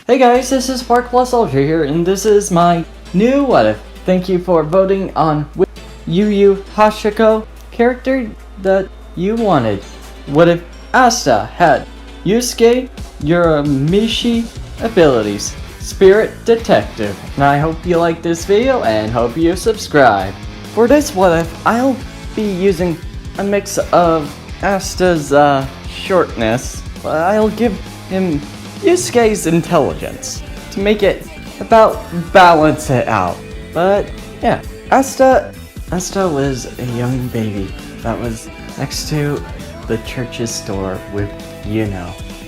Hey guys, this is Spark Plus Ultra here, and this is my new What If. Thank you for voting on which Yu Hashiko character that you wanted. What if Asta had Yusuke Urameshi abilities? Spirit Detective. And I hope you like this video and hope you subscribe. For this What If, I'll be using a mix of Asta's shortness, but I'll give him Yusuke's intelligence to make it about balance it out. But yeah, Asta was a young baby that was next to the church's door with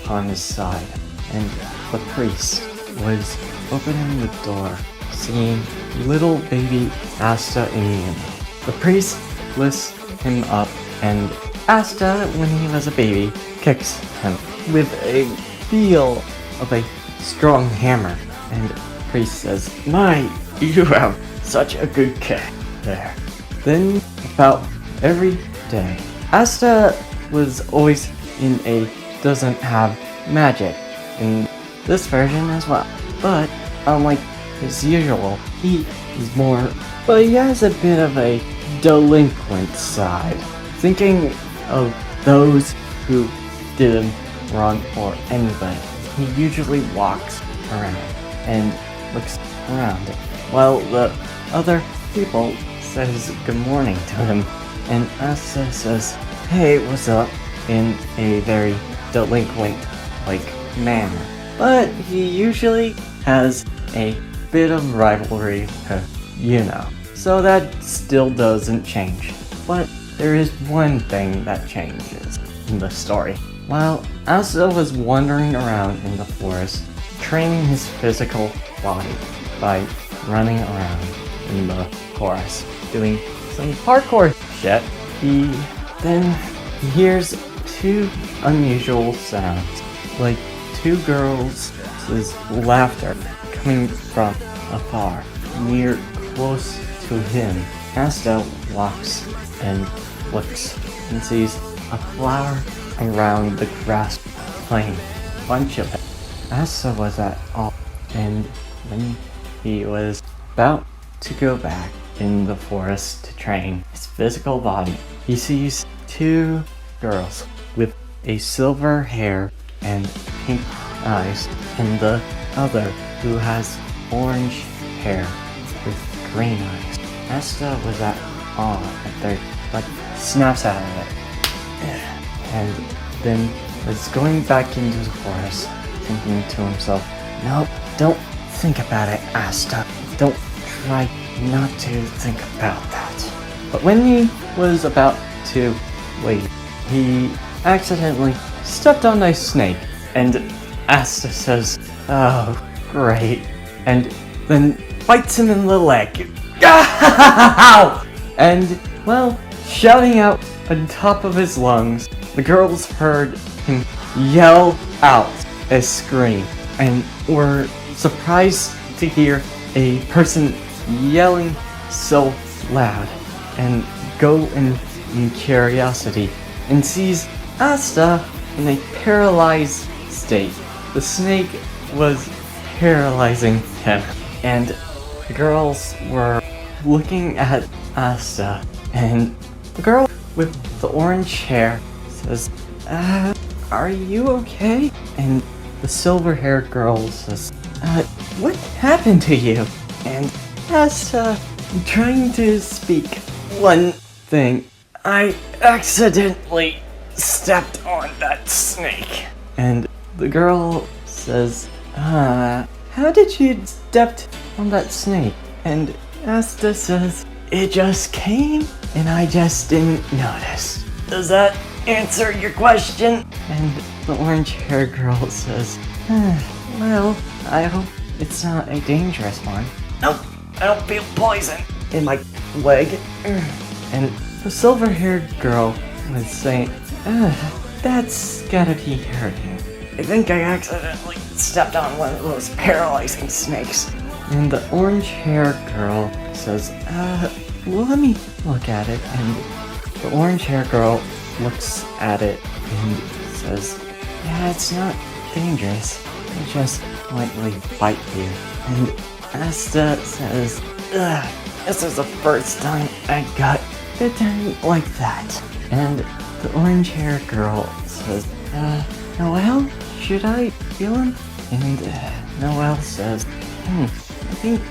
on his side, and the priest was opening the door, seeing little baby Asta in Yuno. The priest lifts him up, and Asta, when he was a baby, kicks him with a feel of a strong hammer, and the priest says, "My, you have such a good kick there." Then, about every day, Asta was always in a doesn't have magic in this version as well. But unlike his usual, he has a bit of a delinquent side. Thinking of those who did him wrong or anybody, he usually walks around and looks around while the other people says good morning to him, and Asta says, "Hey, what's up?" in a very delinquent manner. But he usually has a bit of rivalry with so that still doesn't change. But there is one thing that changes in the story. While Asta was wandering around in the forest, training his physical body by running around in the forest, doing some parkour shit, he hears two unusual sounds, like two girls' laughter coming from afar, near close to him. Asta walks and looks and sees a flower around the grass plain, a bunch of it. Asta was at all, and when he was about to go back in the forest to train his physical body, he sees two girls with a silver hair and pink eyes, and the other who has orange hair with green eyes. Asta was at awe at their snaps out of it, and then was going back into the forest, thinking to himself, "No, don't think about it, Asta. Don't try not to think about that." But when he was about to leave, he accidentally stepped on a snake, and Asta says, "Oh, great," and then bites him in the leg. And, well, shouting out on top of his lungs, the girls heard him yell out a scream, and were surprised to hear a person yelling so loud, and go in curiosity and sees Asta in a paralyzed state. The snake was paralyzing him, and the girls were looking at Asta, and the girl with the orange hair says, "Are you okay?" And the silver-haired girl says, "What happened to you?" And Asta, trying to speak one thing, "I accidentally stepped on that snake." And the girl says, "How did you step on that snake?" And Asta says, "It just came, and I just didn't notice." Does that answer your question? And the orange-haired girl says, "Well, I hope it's not a dangerous one." "Nope, I don't feel poison in my leg." And the silver-haired girl was saying, "That's gotta be hurting. I think I accidentally stepped on one of those paralyzing snakes." And the orange-haired girl says, "Let me look at it." And the orange-haired girl looks at it and says, "Yeah, it's not dangerous. It just lightly bite you. And Asta says, ugh, this is the first time I got bitten like that. And the orange-haired girl says, Noelle, should I heal him? And Noelle says, I think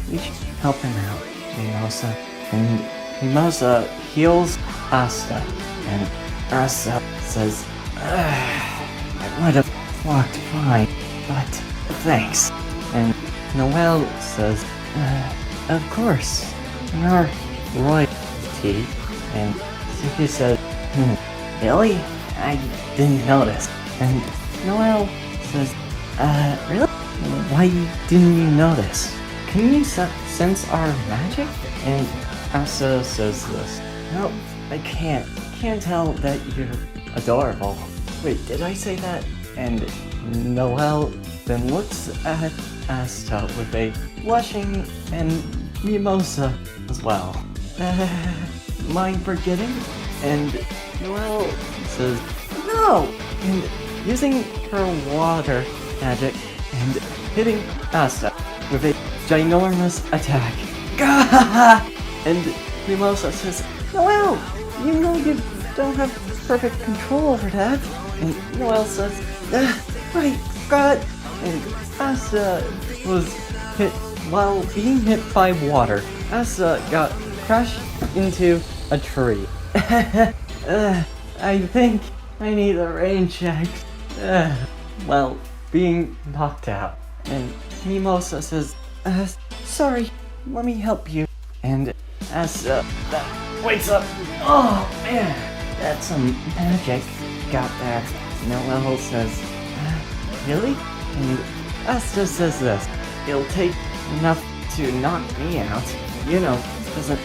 we should help him out, Mimosa. And Mimosa heals Asta. And Asta says, I would have walked fine, but thanks. And Noelle says, of course, you're royalty. And Yusuke says, really? I didn't notice. And Noelle says, really? Why didn't you notice? Can you sense our magic? And Asta says this. No, I can't. Can't tell that you're adorable. Wait, did I say that? And Noelle then looks at Asta with a blushing and Mimosa as well. Am I forgetting? And Noelle says, no! And using her water magic and hitting Asta with a ginormous attack. Gah! And Mimosa says, Noelle, you know you don't have perfect control over that. And Noelle says, right, God. And Asta was hit while being hit by water. Asta got crashed into a tree. I think I need a rain check. While being knocked out. And Mimosa says, sorry, let me help you. And Asta wakes up. Oh man, that's some magic got there. Noelle says, really? And Asta says this, it'll take enough to knock me out. You know, doesn't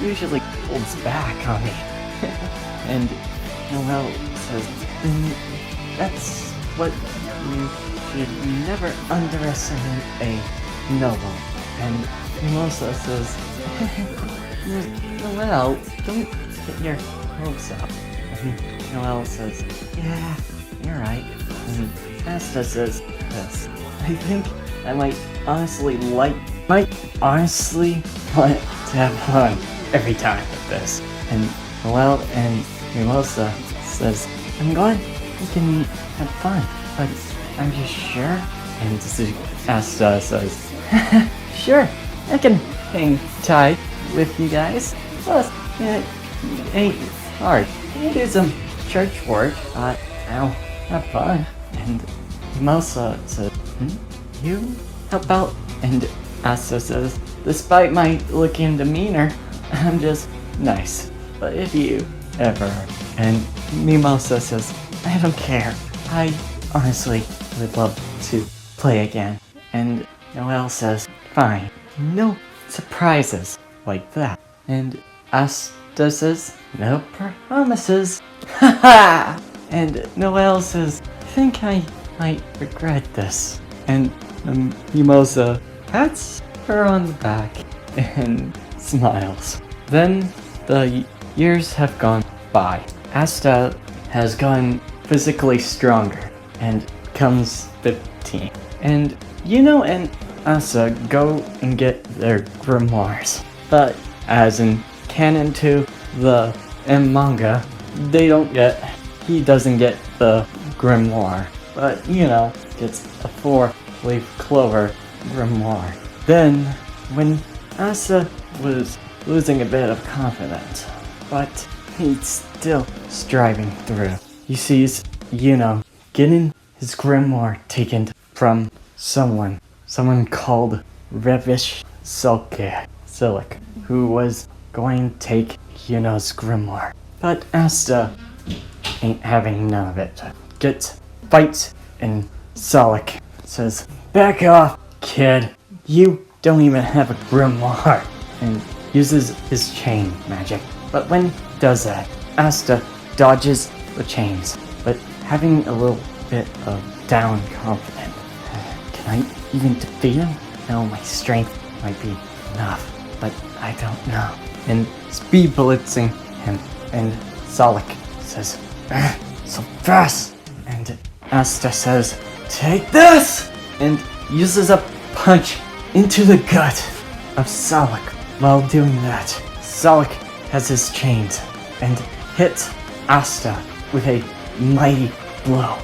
usually holds back on me. And Noelle says, that's what you should never underestimate a noble. And Mimosa says, Noelle, don't get your hopes up. And Noelle says, yeah, you're right. And Asta says this, I think I might honestly want to have fun every time with this. And Noelle and Mimosa says, I'm glad we can have fun, but are you sure? And Asta says, sure, I can hang tight with you guys. Plus, it ain't hard. You do some church work, but I'll have fun. And Mimosa says, you help out? And Asta says, despite my looking demeanor, I'm just nice. But if you ever... And Mimosa says, I don't care. I honestly would love to play again. And Noelle says, fine. No surprises like that. And Asta says, no promises. Haha! And Noelle says, I think I might regret this. And Mimosa pats her on the back and smiles. Then the years have gone by. Asta has gotten physically stronger and becomes 15. And Yuno and Asta go and get their grimoires. But as in canon to the manga, he doesn't get the grimoire. But Yuno gets a 4-leaf clover grimoire. Then, when Asta was losing a bit of confidence, but he's still striving through, he sees Yuno getting his grimoire taken from someone called Revish Silk, who was going to take Yuno's grimoire. But Asta ain't having none of it. Fights, and Solak says, back off, kid. You don't even have a grimoire. And uses his chain magic. But when he does that, Asta dodges the chains, but having a little bit of down confidence. Can I even defeat him? No, my strength might be enough, but I don't know. And speed blitzing him, and Solak says, so fast! And Asta says, take this! And uses a punch into the gut of Salik. While doing that, Salik has his chains and hits Asta with a mighty blow.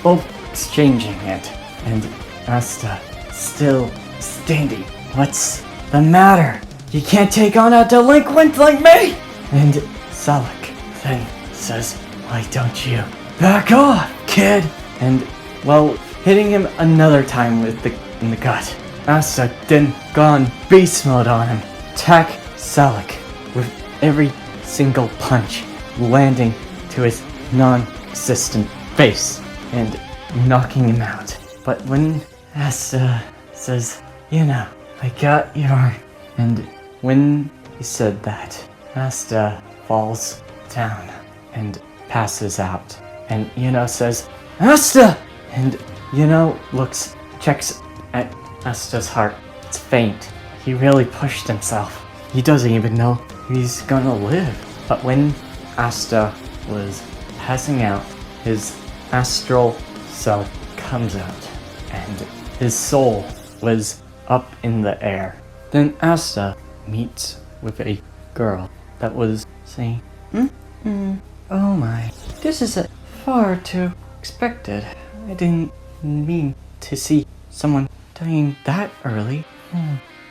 Both exchanging it, and Asta still standing. What's the matter? You can't take on a delinquent like me! And Salik then says, why don't you back off, kid? And while hitting him another time in the gut, Asta then gone beast mode on him. Attack Salik with every single punch landing to his non-existent face and knocking him out. But when Asta says, I got your... And when he said that, Asta falls down and passes out. And says, Asta! And checks at Asta's heart. It's faint. He really pushed himself. He doesn't even know he's gonna live. But when Asta was passing out, his astral self comes out, and his soul was up in the air. Then Asta meets with a girl that was saying, oh my, this is far too expected. I didn't mean to see someone dying that early.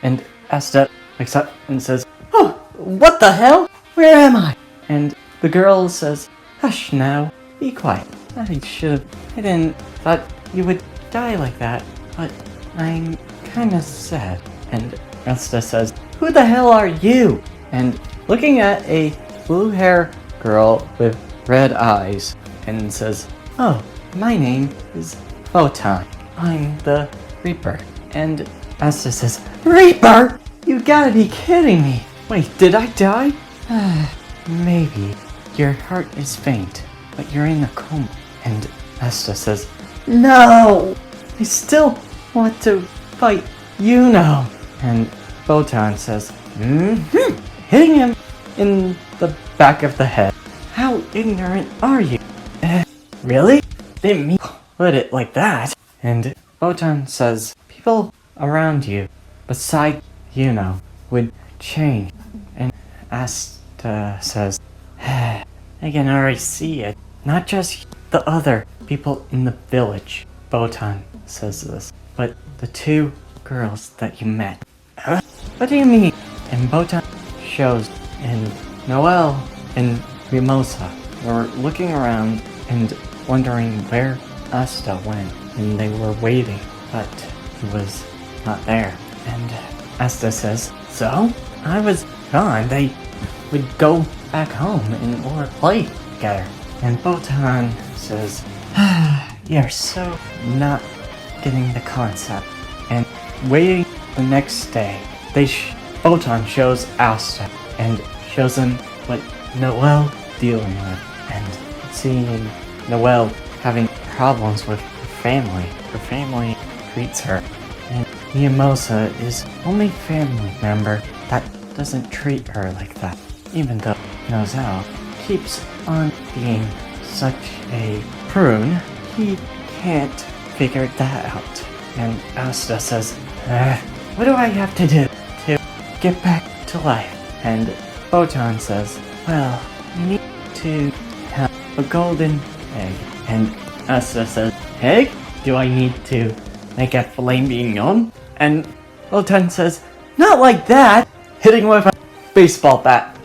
And Asta wakes up and says, oh, what the hell? Where am I? And the girl says, hush now, be quiet. I didn't thought you would die like that, but I'm kinda sad. And Asta says, who the hell are you? And looking at a blue hair girl with red eyes, and says, oh, my name is Photon. I'm the Reaper. And Asta says, Reaper? You gotta be kidding me. Wait, did I die? Maybe. Your heart is faint, but you're in a coma. And Asta says, no! I still want to fight, And Photon says, hitting him in the back of the head. How ignorant are you? Really? Didn't mean to put it like that. And Photon says, people around you, beside would change. And Asta says, I can already see it. Not just the other people in the village. Photon says this, but the two girls that you met. Huh? What do you mean? And Photon shows, and Noelle and Mimosa were looking around and wondering where Asta went, and they were waiting, but he was not there. And Asta says, so? I was gone. They would go back home or play together. And Photon says, you're so not getting the concept. And waiting the next day, Photon shows Asta and shows him what Noelle dealing with, and seeing Noelle having problems with her family. Her family treats her, and Mimosa is only family member that doesn't treat her like that, even though Noelle keeps on being such a prune. He can't figure that out. And Asta says, what do I have to do to get back to life? And Photon says, well, you need to have a golden egg. And Asta says, egg? Do I need to make a filet mignon? And Photon says, not like that! Hitting with a baseball bat.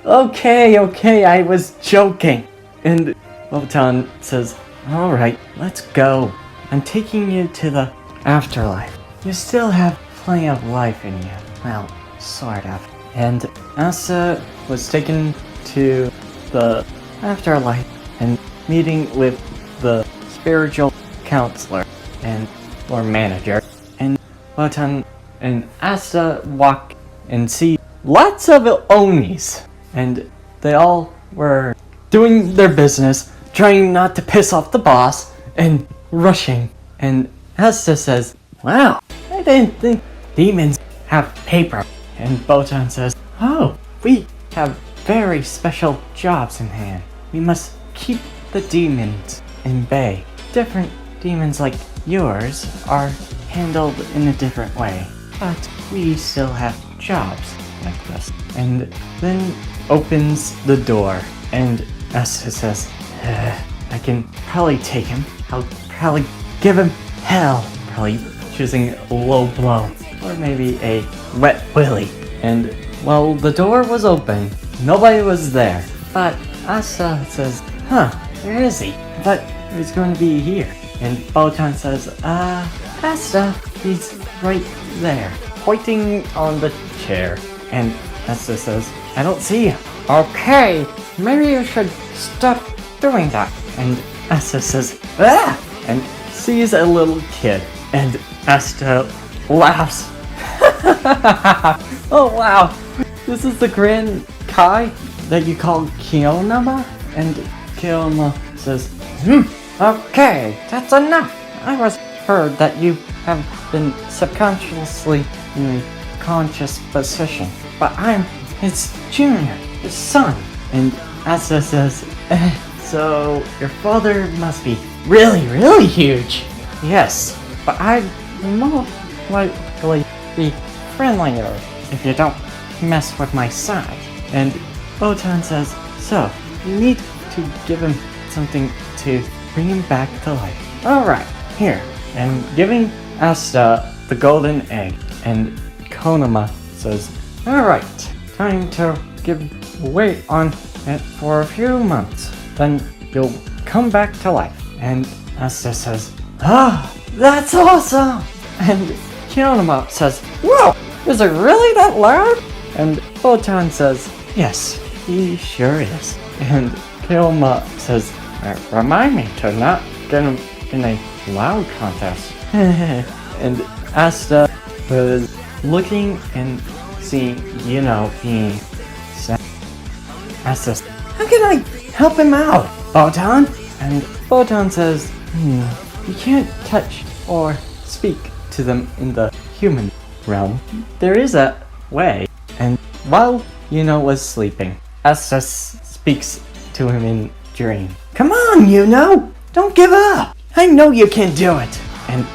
Okay, I was joking. And Photon says, alright, let's go. I'm taking you to the afterlife. You still have plenty of life in you. Well, sort of. And Asta was taken to the afterlife and meeting with the spiritual counselor or manager. And Photon and Asta walk and see lots of Onis. And they all were doing their business, trying not to piss off the boss, and rushing. And Asta says, wow, I didn't think demons have paper. And Photon says, oh, we have very special jobs in hand. We must keep the demons in bay. Different demons like yours are handled in a different way. But we still have jobs like this. And then opens the door, and Asta says, I can probably take him. I'll probably give him hell. Probably choosing a low blow, or maybe a wet willy. And while the door was open, nobody was there. But Asta says, where is he? I thought he was going to be here. And Botan says, Asta, he's right there, pointing on the chair. And Asta says, I don't see him. Okay, maybe you should stop doing that. And Asta says, and sees a little kid. And Asta laughs. Oh wow, this is the Grand Kai that you call Kionama? And Kionama says, okay, that's enough. I was heard that you have been subconsciously in a conscious position, but I'm his junior, his son. And Asta says, so your father must be really, really huge. Yes, but I'd most likely be friendlier if you don't mess with my side. And Botan says, so you need to give him something to bring him back to life. Alright, here. And giving Asta the golden egg. And Konama says, alright, time to wait on it for a few months. Then you'll come back to life. And Asta says, that's awesome! And Konama says, whoa, is it really that loud? And Botan says, yes, he sure is. And Konama says, remind me to not get him in a loud contest. And Asta was looking and seeing, being sad. Asta says, how can I help him out, Botan? And Botan says, you can't touch or speak to them in the human realm. There is a way. And while was sleeping, Asta speaks to him in dream. Come on, don't give up. I know you can do it. And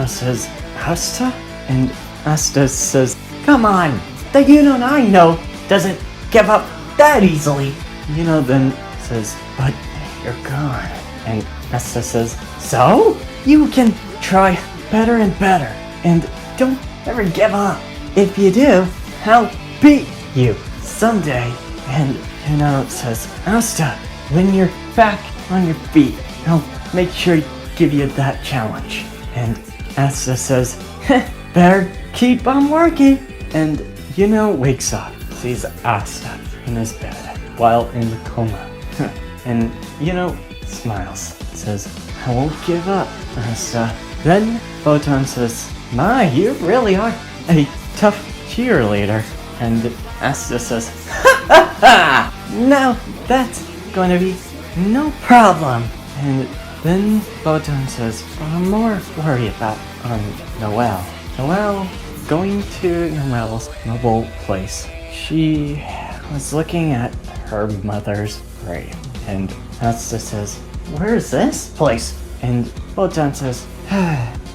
says, Asta? And Asta says, come on, the I know doesn't give up that easily. Then says, but you're gone. And Asta says, so? You can try better and better, and don't ever give up. If you do, I'll beat you someday. And says, Asta, when you're back on your feet, I'll make sure to give you that challenge. And Asta says, better keep on working. And wakes up, sees Asta in his bed while in the coma. And smiles, says, I won't give up, Asta. Then Botan says, my, you really are a tough cheerleader. And Asta says, no, that's going to be no problem. And then Botan says, I'm more worried about Noelle. Noelle, going to Noelle's mobile place. She was looking at her mother's grave. And Asta says, where is this place? And Botan says,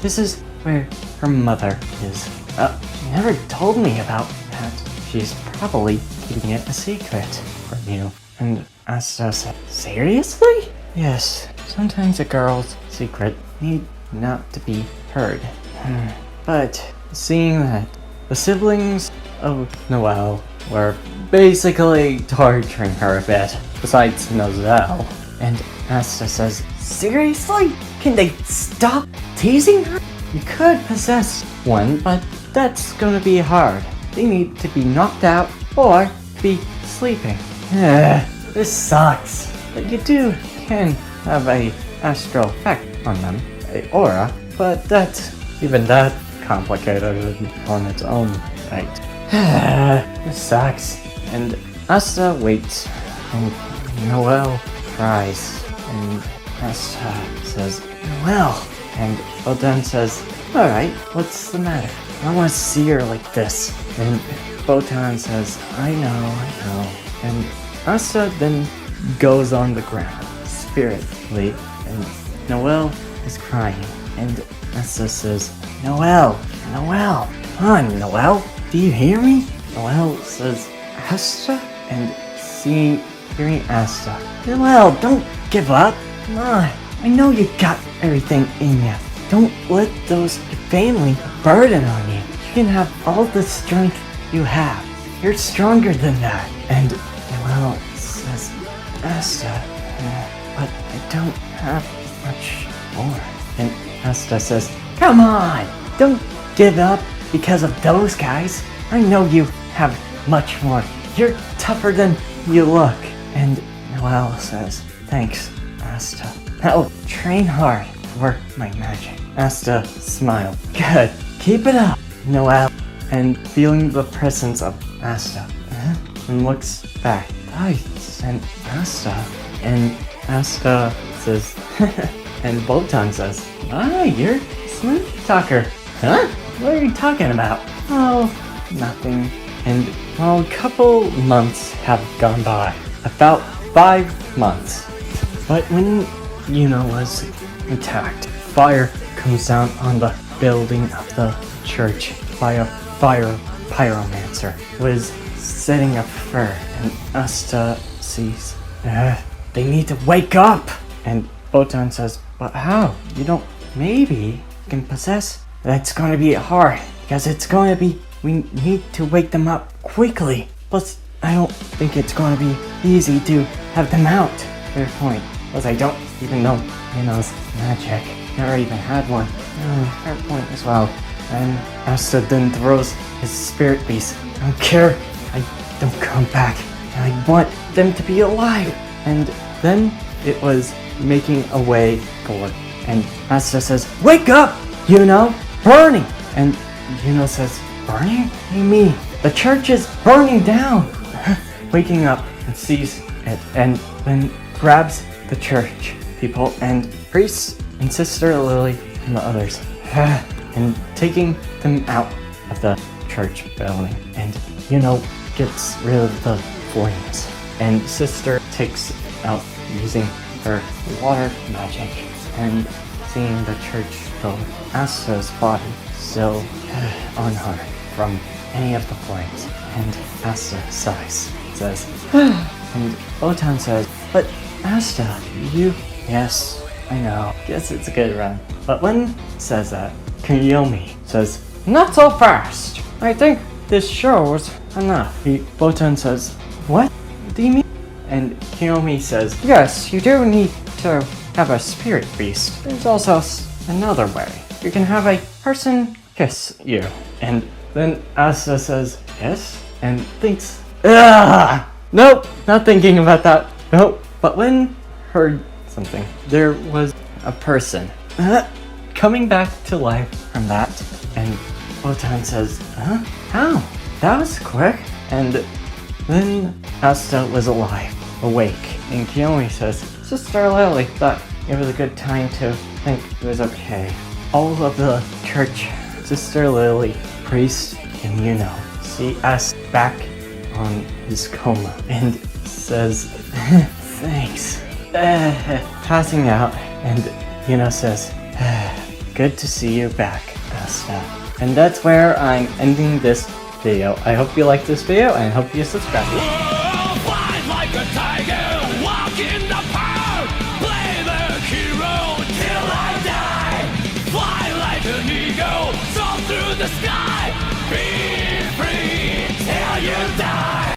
this is where her mother is. She never told me about that. She's probably keeping it a secret from you. And Asta said, seriously? Yes, sometimes a girl's secret need not to be heard. But seeing that the siblings of Noelle were basically torturing her a bit, besides Nozelle, and Asta says, seriously? Can they stop teasing her? You could possess one, but that's gonna be hard. They need to be knocked out or be sleeping. This sucks. But you can have a astral effect on them, a aura, but that's even that complicated on its own right. This sucks. And Asta waits, and Noelle cries, and Asta says, Noelle. And Botan says, alright, what's the matter? I want to see her like this. And Botan says, I know. And Asta then goes on the ground, spiritly, and Noelle is crying, and Asta says, Noelle, Noelle, come on, Noelle, do you hear me? Noelle says, Asta? And hearing Asta, Noelle, don't give up, come on, I know you got everything in you. Don't let those family burden on you. You can have all the strength you have. You're stronger than that. And Noelle says, Asta, but I don't have much more. And Asta says, come on, don't give up because of those guys. I know you have much more. You're tougher than you look. And Noelle says, thanks, Asta. I'll train hard for my magic. Asta smiled. Good, keep it up, Noelle. And feeling the presence of Asta, and looks back. I sent Asta. And Asta says, and Botan says, you're a smooth talker. Huh? What are you talking about? Oh, nothing. And well, a couple months have gone by. About 5 months. But when Yuna was attacked, fire comes down on the building of the church by a pyromancer was setting a fire, and Asta sees, they need to wake up! And Botan says, but how? Maybe you can possess? That's going to be hard, because we need to wake them up quickly. Plus, I don't think it's going to be easy to have them out. Fair point. Plus, I don't even know Yuno's magic. Never even had one. Fair point as well. And Asta then throws his spirit beast. I don't care. I don't come back. I want them to be alive. And then it was making a way forward. And Asta says, wake up! Yuno, burning! And Yuno says, burning? What do you mean? The church is burning down! Waking up and sees it, and then grabs the church people and priests and Sister Lily and the others, and taking them out of the church building. And gets rid of the flames, and Sister takes out using her water magic, and seeing the church fill with Asta's body still unharmed from any of the flames. And Asta sighs, says, and Botan says, but Asta, yes, I know, guess it's a good run. But when says that, Kiyomi says, not so fast. I think this shows enough. Botan says, what do you mean? And Kiyomi says, yes, you do need to have a spirit beast. There's also another way. You can have a person kiss you. And then Asta says, yes? And thinks, nope, not thinking about that. Nope. But when heard something, there was a person coming back to life from that. And Botan says, how? That was quick. And then Asta was alive, awake. And Kiyomi says, Sister Lily thought it was a good time to think it was okay. All of the church, Sister Lily, priest, and see us back on his coma, and says, thanks. Passing out, and says, good to see you back, Asta. And that's where I'm ending this video. I hope you liked this video, and I hope you subscribe. Fight like a tiger, walk in the park, play the hero till I die. Fly like an eagle, soar through the sky.